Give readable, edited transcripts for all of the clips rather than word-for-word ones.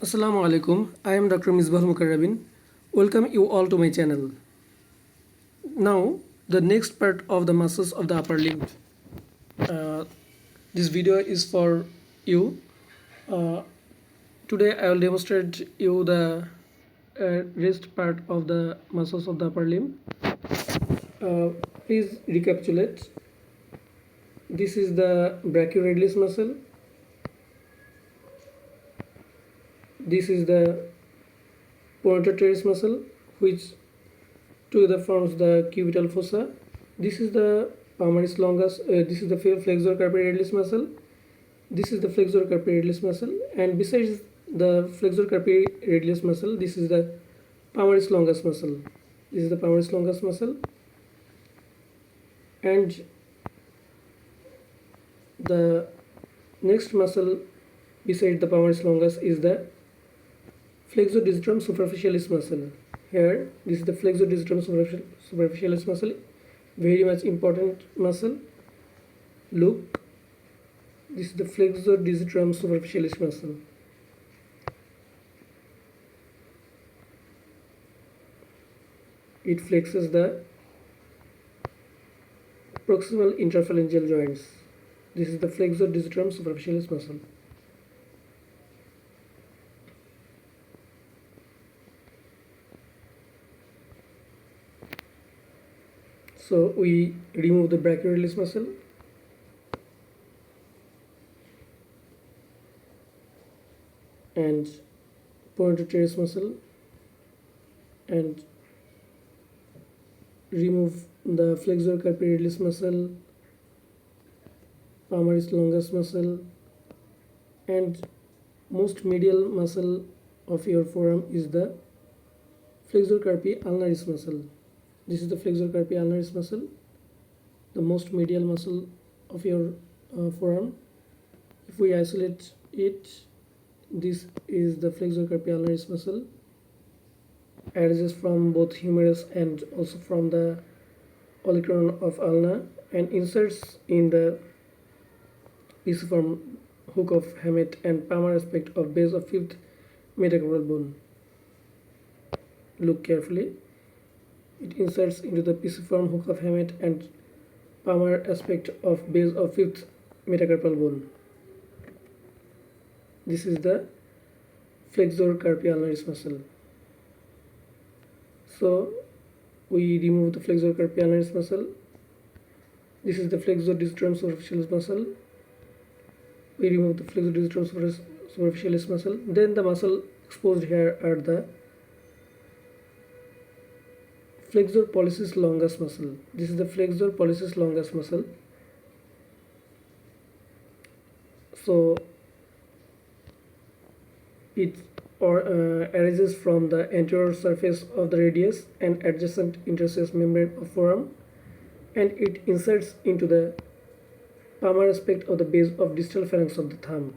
Assalamu alaikum. I am Dr.Md.Misbahul. Welcome you all to my channel. Now, the next part of the muscles of the upper limb. Uh, this video is for you. Uh, Today I will demonstrate you the wrist part of the muscles of the upper limb. Please recapitulate. This is the brachioradialis muscle. This is the pointer teres muscle, which together forms the cubital fossa. This is the palmaris longus. This is the flexor carpi radialis muscle. This is the flexor carpi radialis muscle, and besides the flexor carpi radialis muscle, this is the palmaris longus muscle. This is the palmaris longus muscle, and the next muscle beside the palmaris longus is the flexor digitorum superficialis muscle. Here, this is the flexor digitorum superficialis muscle, very much important muscle. Look, this is the flexor digitorum superficialis muscle. It flexes the proximal interphalangeal joints. This is the flexor digitorum superficialis muscle. So we remove the brachioradialis muscle and pointer teres muscle, and remove the flexor carpi radialis muscle, palmaris longus muscle, and most medial muscle of your forearm is the flexor carpi ulnaris muscle. This is the flexor carpi ulnaris muscle, the most medial muscle of your forearm. If we isolate it, this is the flexor carpi ulnaris muscle. Arises from both humerus and also from the olecranon of ulna, and inserts in the pisiform hook of Hammett and palmar aspect of base of fifth metacarpal bone. Look carefully. It inserts into the pisiform hook of Hammett and palmar aspect of base of fifth metacarpal bone. This is the flexor carpi ulnaris muscle. So we remove the flexor carpi ulnaris muscle. This is the flexor digitorum superficialis muscle. We remove the flexor digitorum superficialis muscle. Then the muscle exposed here are the flexor pollicis longus muscle. This is the flexor pollicis longus muscle. So it arises from the anterior surface of the radius and adjacent interosseous membrane of forearm, and it inserts into the palmar aspect of the base of distal phalanx of the thumb.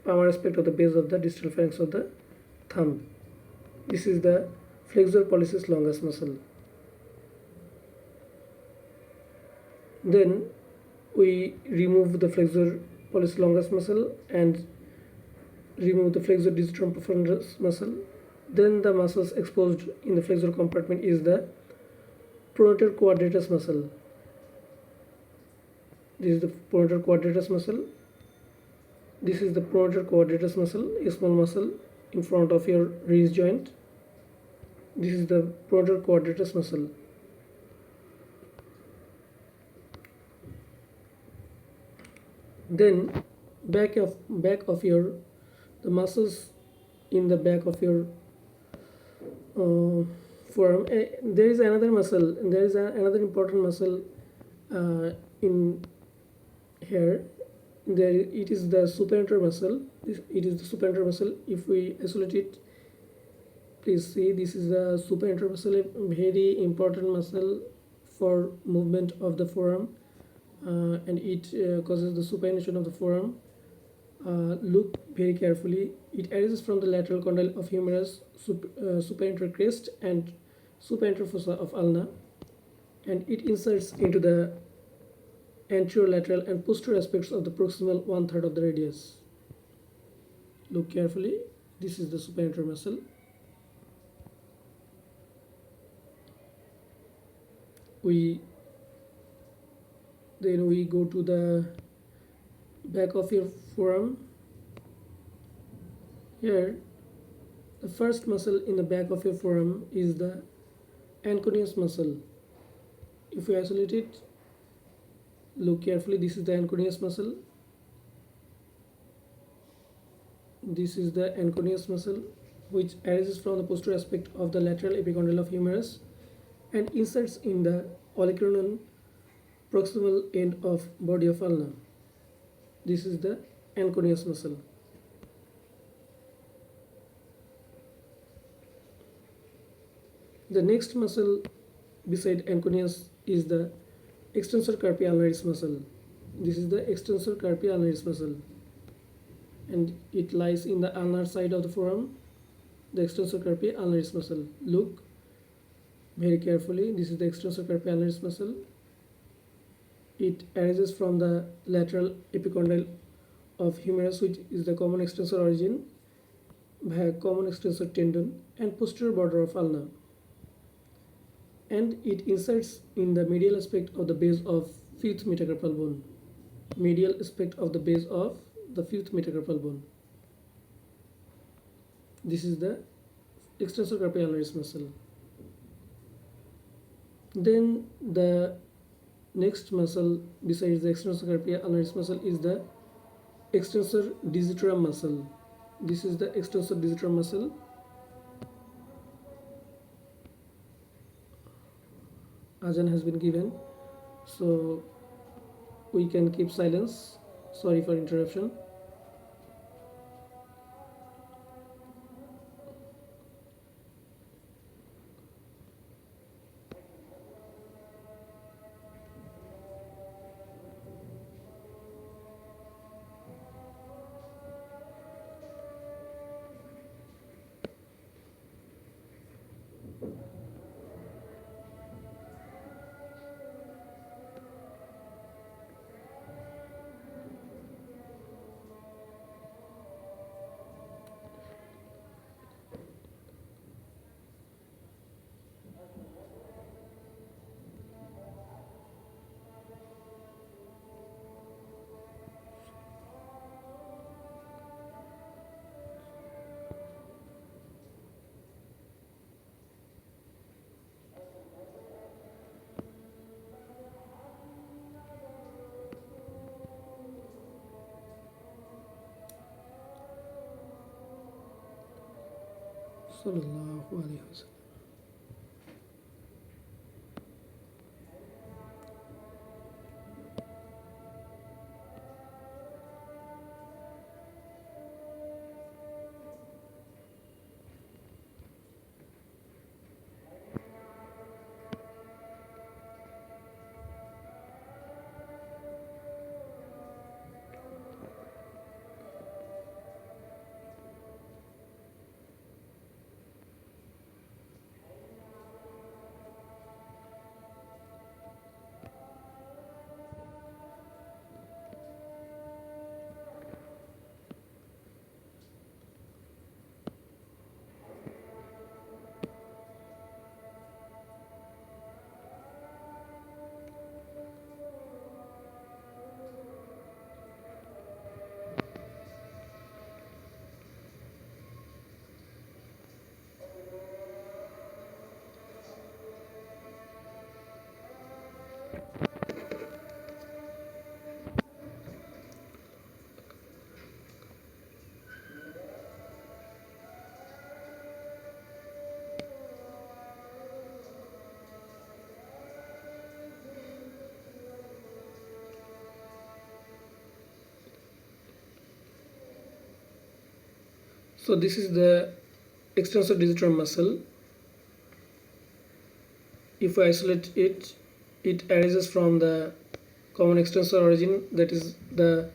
Palmar aspect of the base of the distal phalanx of the thumb. This is the flexor pollicis longus muscle. Then we remove the flexor pollicis longus muscle and remove the flexor digitorum profundus muscle. Then the muscles exposed in the flexor compartment is the pronator quadratus muscle. This is the pronator quadratus muscle. This is the pronator quadratus muscle, a small muscle in front of your wrist joint. This is the pronator quadratus muscle. Then back of your the muscles in the back of your forearm. There is another muscle. There is another important muscle in here. There it is the supinator muscle. It is the supinator muscle. If we isolate it, please see, this is the supinator muscle, a very important muscle for movement of the forearm, and it causes the supination of the forearm. Look very carefully. It arises from the lateral condyle of humerus, supinator crest, and supinator fossa of ulna, and it inserts into the anterior, lateral, and posterior aspects of the proximal 1/3 of the radius. Look carefully. This is the supinator muscle. Then we go to the back of your forearm. Here, the first muscle in the back of your forearm is the anconeus muscle. If we isolate it, look carefully. This is the anconeus muscle. This is the anconeus muscle, which arises from the posterior aspect of the lateral epicondyle of humerus and inserts in the olecranon proximal end of body of ulna. This is the anconeus muscle. The next muscle beside anconeus is the extensor carpi ulnaris muscle. This is the extensor carpi ulnaris muscle, and it lies in the ulnar side of the forearm. The extensor carpi ulnaris muscle. Look very carefully. This is the extensor carpi ulnaris muscle. It arises from the lateral epicondyle of humerus, which is the common extensor origin via common extensor tendon and posterior border of ulna, and it inserts in the medial aspect of the base of fifth metacarpal bone. Medial aspect of the base of the fifth metacarpal bone. This is the extensor carpi ulnaris muscle. Then the next muscle besides the extensor carpi ulnaris muscle is the extensor digitorum muscle. This is the extensor digitorum muscle. Azan has been given, so we can keep silence. Sorry for interruption. Sallallahu alaihi wasallam. So this is the extensor digitorum muscle. If we isolate it, it arises from the common extensor origin, that is the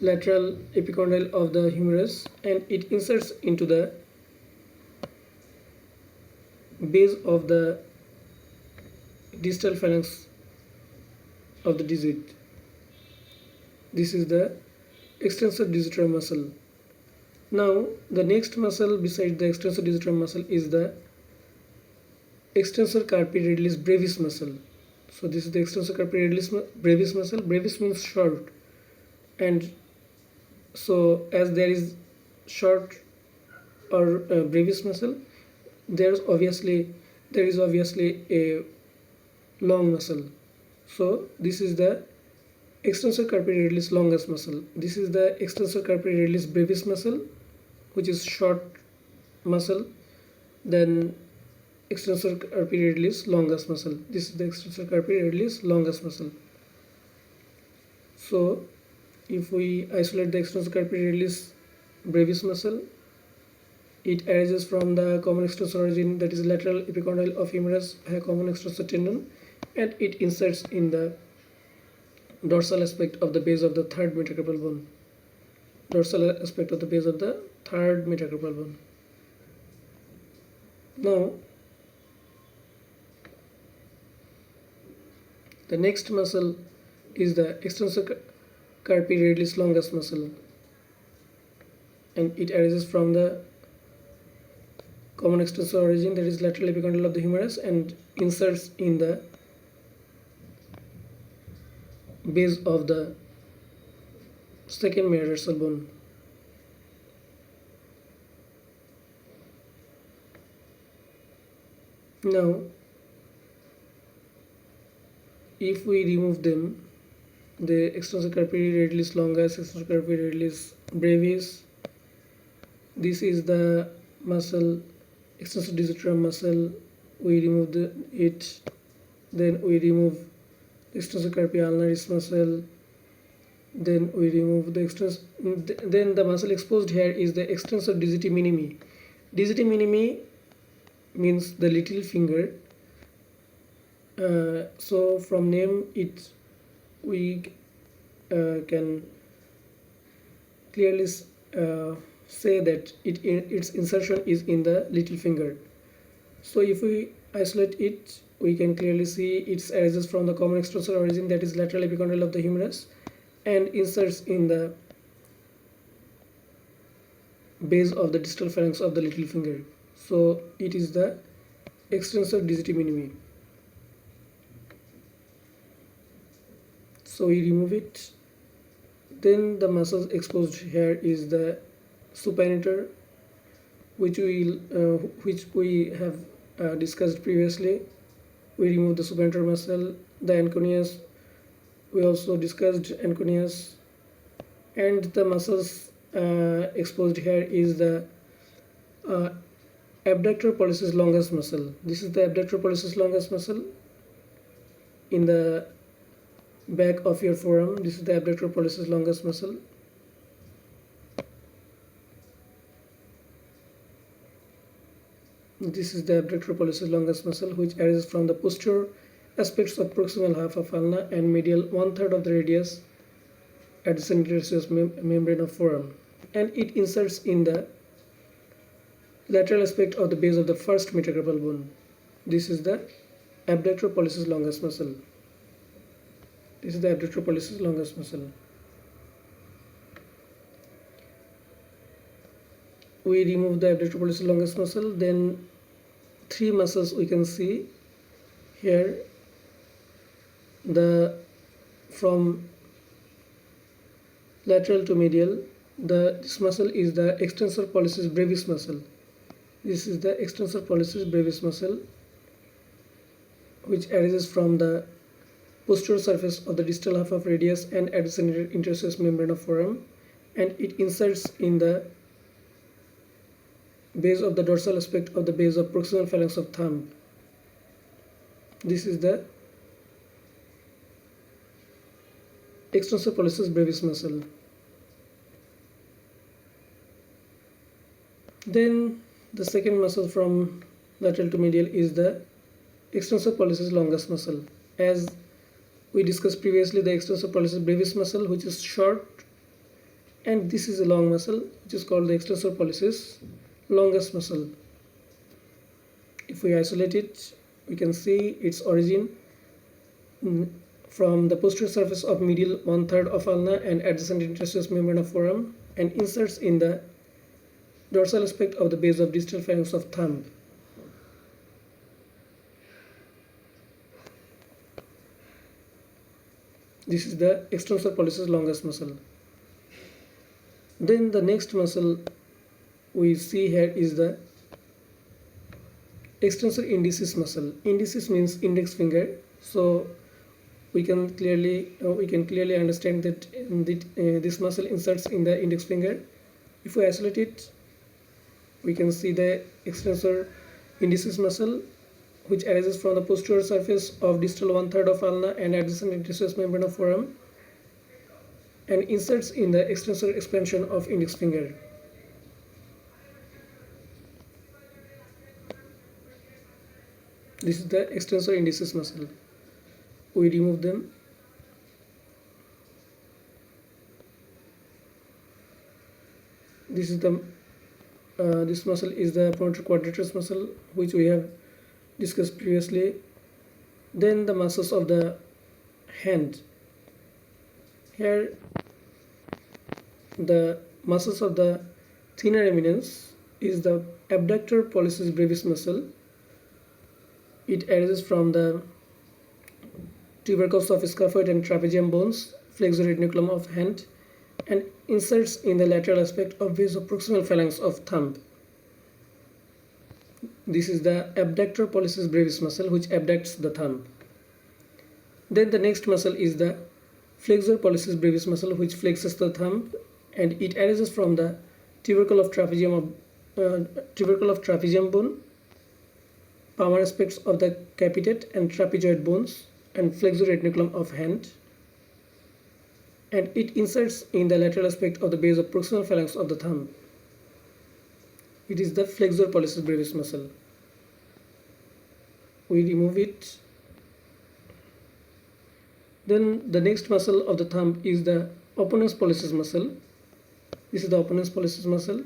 lateral epicondyle of the humerus, and it inserts into the base of the distal phalanx of the digit. This is the extensor digitorum muscle. Now the next muscle beside the extensor digitorum muscle is the extensor carpi radialis brevis muscle. So this is the extensor carpi radialis brevis muscle. Brevis means short, and so as there is short or brevis muscle, there is obviously a long muscle. So this is the extensor carpi radialis longus muscle. This is the extensor carpi radialis brevis muscle, which is short muscle. Then extensor carpi radialis longus muscle. This is the extensor carpi radialis longus muscle. So if we isolate the extensor carpi radialis brevis muscle, it arises from the common extensor origin, that is lateral epicondyle of humerus, a common extensor tendon, and it inserts in the dorsal aspect of the base of the third metacarpal bone. Dorsal aspect of the base of the third metacarpal bone. Now the next muscle is the extensor carpi radialis longus muscle, and it arises from the common extensor origin, that is lateral epicondyle of the humerus, and inserts in the base of the second metatarsal bone. Now if we remove them, the extensor carpi radialis longus, extensor carpi radialis brevis, this is the muscle, extensor digitorum muscle. We remove it, then we remove extensor carpi ulnaris muscle, then we remove the extensor. Then the muscle exposed here is the extensor digiti minimi. Digiti minimi means the little finger. So from name it, we can clearly say that its insertion is in the little finger. So if we isolate it, we can clearly see it arises from the common extensor origin, that is lateral epicondyle of the humerus, and inserts in the base of the distal phalanx of the little finger. So it is the extensor digiti minimi. So we remove it. Then the muscles exposed here is the supinator, which we have discussed previously. We remove the supinator muscle. The anconeus, we also discussed anconeus, and the muscles exposed here is the abductor pollicis longus muscle. This is the abductor pollicis longus muscle in the back of your forearm. This is the abductor pollicis longus muscle. This is the abductor pollicis longus muscle, which arises from the posterior aspects of proximal half of ulna and medial 1/3 of the radius at the interosseous membrane of forearm, and it inserts in the lateral aspect of the base of the first metacarpal bone. This is the abductor pollicis longus muscle. This is the abductor pollicis longus muscle. We remove the abductor pollicis longus muscle. Then three muscles we can see here. From lateral to medial, this muscle is the extensor pollicis brevis muscle. This is the extensor pollicis brevis muscle, which arises from the posterior surface of the distal half of radius and adjacent interosseous membrane of forearm, and it inserts in the base of the dorsal aspect of the base of proximal phalanx of thumb. This is the extensor pollicis brevis muscle. Then the second muscle from lateral to medial is the extensor pollicis longus muscle. As we discussed previously, the extensor pollicis brevis muscle, which is short, and this is a long muscle, which is called the extensor pollicis longus muscle. If we isolate it, we can see its origin from the posterior surface of medial 1/3 of ulna and adjacent interosseous membrane of forearm, and inserts in the dorsal aspect of the base of distal phalanx of thumb. This is the extensor pollicis longus muscle. Then the next muscle we see here is the extensor indicis muscle. Indicis means index finger. So we can clearly understand that this muscle inserts in the index finger. If we isolate it, we can see the extensor indicis muscle, which arises from the posterior surface of distal 1/3 of ulna and adjacent interosseous membrane of forearm, and inserts in the extensor expansion of index finger. This is the extensor indicis muscle. We remove them. This is the this muscle is the pronotor quadratus muscle, which we have discussed previously. Then the muscles of the hand. Here the muscles of the thinner eminence is the abductor pollicis brevis muscle. It arises from the tubercles of scaphoid and trapezium bones, flexor retinaculum of hand, and inserts in the lateral aspect of base of proximal phalanx of thumb. This is the abductor pollicis brevis muscle, which abducts the thumb. Then the next muscle is the flexor pollicis brevis muscle, which flexes the thumb, and it arises from the tubercle of trapezium bone, palmar aspects of the capitate and trapezoid bones, and flexor retinaculum of hand, and it inserts in the lateral aspect of the base of proximal phalanx of the thumb. It is the flexor pollicis brevis muscle. We remove it. Then the next muscle of the thumb is the opponens pollicis muscle. This is the opponens pollicis muscle.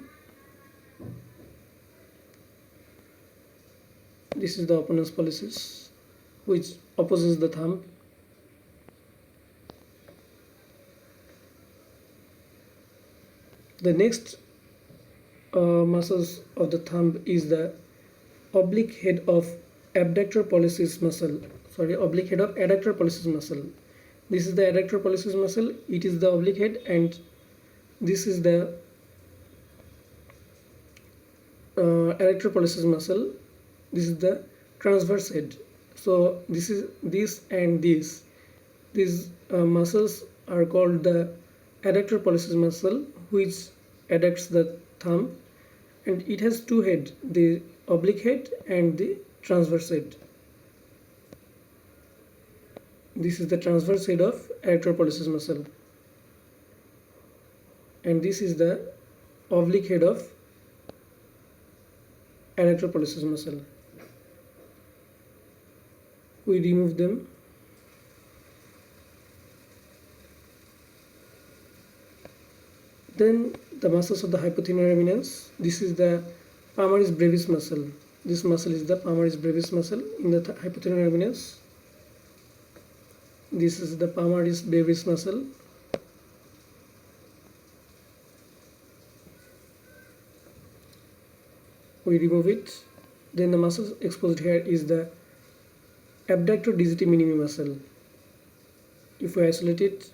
This is the opponens pollicis, which opposes the thumb. The next muscles of the thumb is the oblique head of abductor pollicis muscle. Oblique head of adductor pollicis muscle. This is the adductor pollicis muscle. It is the oblique head, and this is the adductor pollicis muscle. This is the transverse head. So this is this and this. These muscles are called the adductor pollicis muscle, which adducts the thumb, and it has two heads, the oblique head and the transverse head. This is the transverse head of adductor pollicis muscle, and this is the oblique head of adductor pollicis muscle. We remove them. Then the muscles of the hypothenar eminence. This is the palmaris brevis muscle. This muscle is the palmaris brevis muscle in the hypothenar eminence. This is the palmaris brevis muscle. We remove it. Then the muscle exposed here is the abductor digiti minimi muscle. If we isolate it,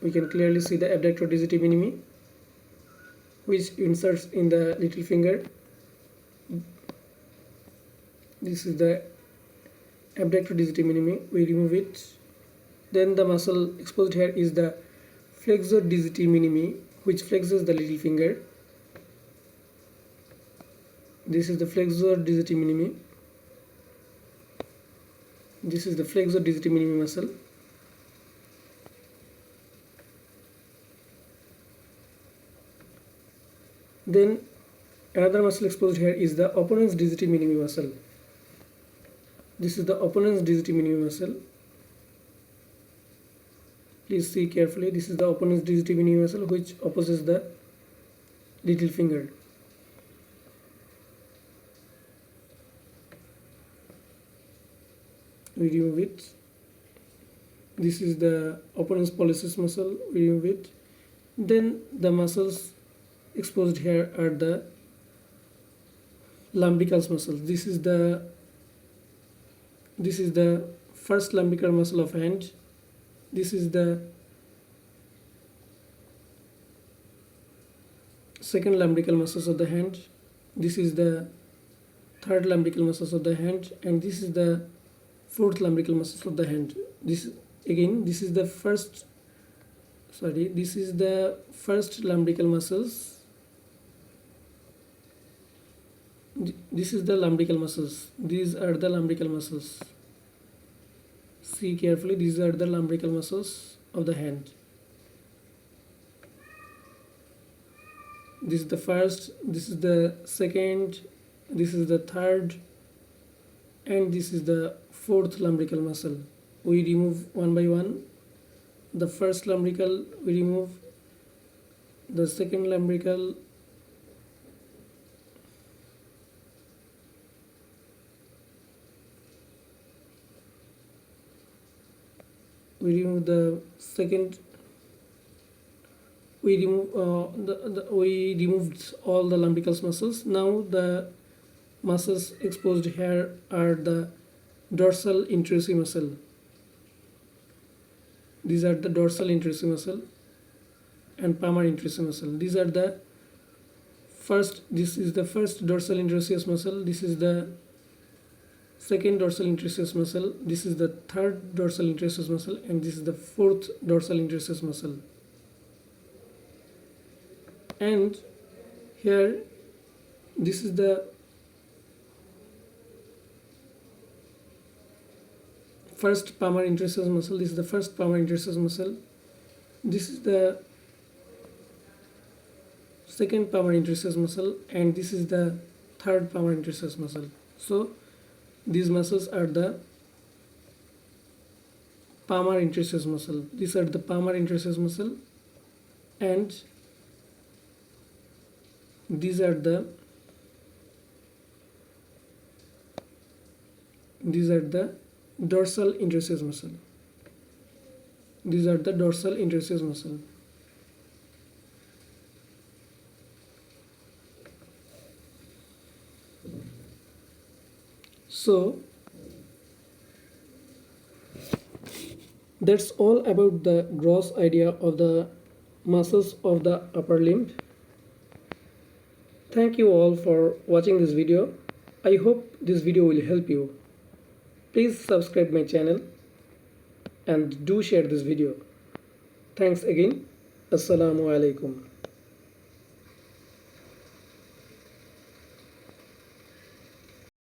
we can clearly see the abductor digiti minimi, which inserts in the little finger. This is the abductor digiti minimi. We remove it. Then the muscle exposed here is the flexor digiti minimi, which flexes the little finger. This is the flexor digiti minimi. This is the flexor digiti minimi muscle. Then another muscle exposed here is the opponens digiti minimi muscle. This is the opponens digiti minimi muscle. Please see carefully. This is the opponens digiti minimi muscle, which opposes the little finger. We remove it. This is the opponens pollicis muscle. We remove it. Then the muscles exposed here are the lumbricals muscles. This is the first lumbrical muscle of hand. This is the second lumbrical muscles of the hand. This is the third lumbrical muscles of the hand, and this is the fourth lumbrical muscles of the hand. This is the first lumbrical muscles. This is the lumbrical muscles. These are the lumbrical muscles. See carefully, these are the lumbrical muscles of the hand. This is the first, this is the second, this is the third, and this is the fourth lumbrical muscle. We remove one by one. The first lumbrical we remove, the second lumbrical, we remove the second, we removed all the lumbrical muscles. Now the muscles exposed here are the dorsal intrusive muscle. These are the dorsal intrusive muscle and palmar intrusive muscle. These are the first, this is the first dorsal intrusive muscle, this is the second dorsal intrusive muscle, this is the third dorsal intrusive muscle, and this is the fourth dorsal intrusive muscle. And here, this is the first palmar intrusive muscle. This is the first palmar intrusive muscle. This is the second palmar intrusive muscle, and this is the third palmar intrusive muscle. So these muscles are the palmar intrusive muscle. These are the palmar intrusive muscle, and these are the dorsal intrusive muscle. These are the dorsal intrusive muscle. So that's all about the gross idea of the muscles of the upper limb. Thank you all for watching this video. I hope this video will help you. Please subscribe my channel and do share this video. Thanks again. Assalamu alaikum.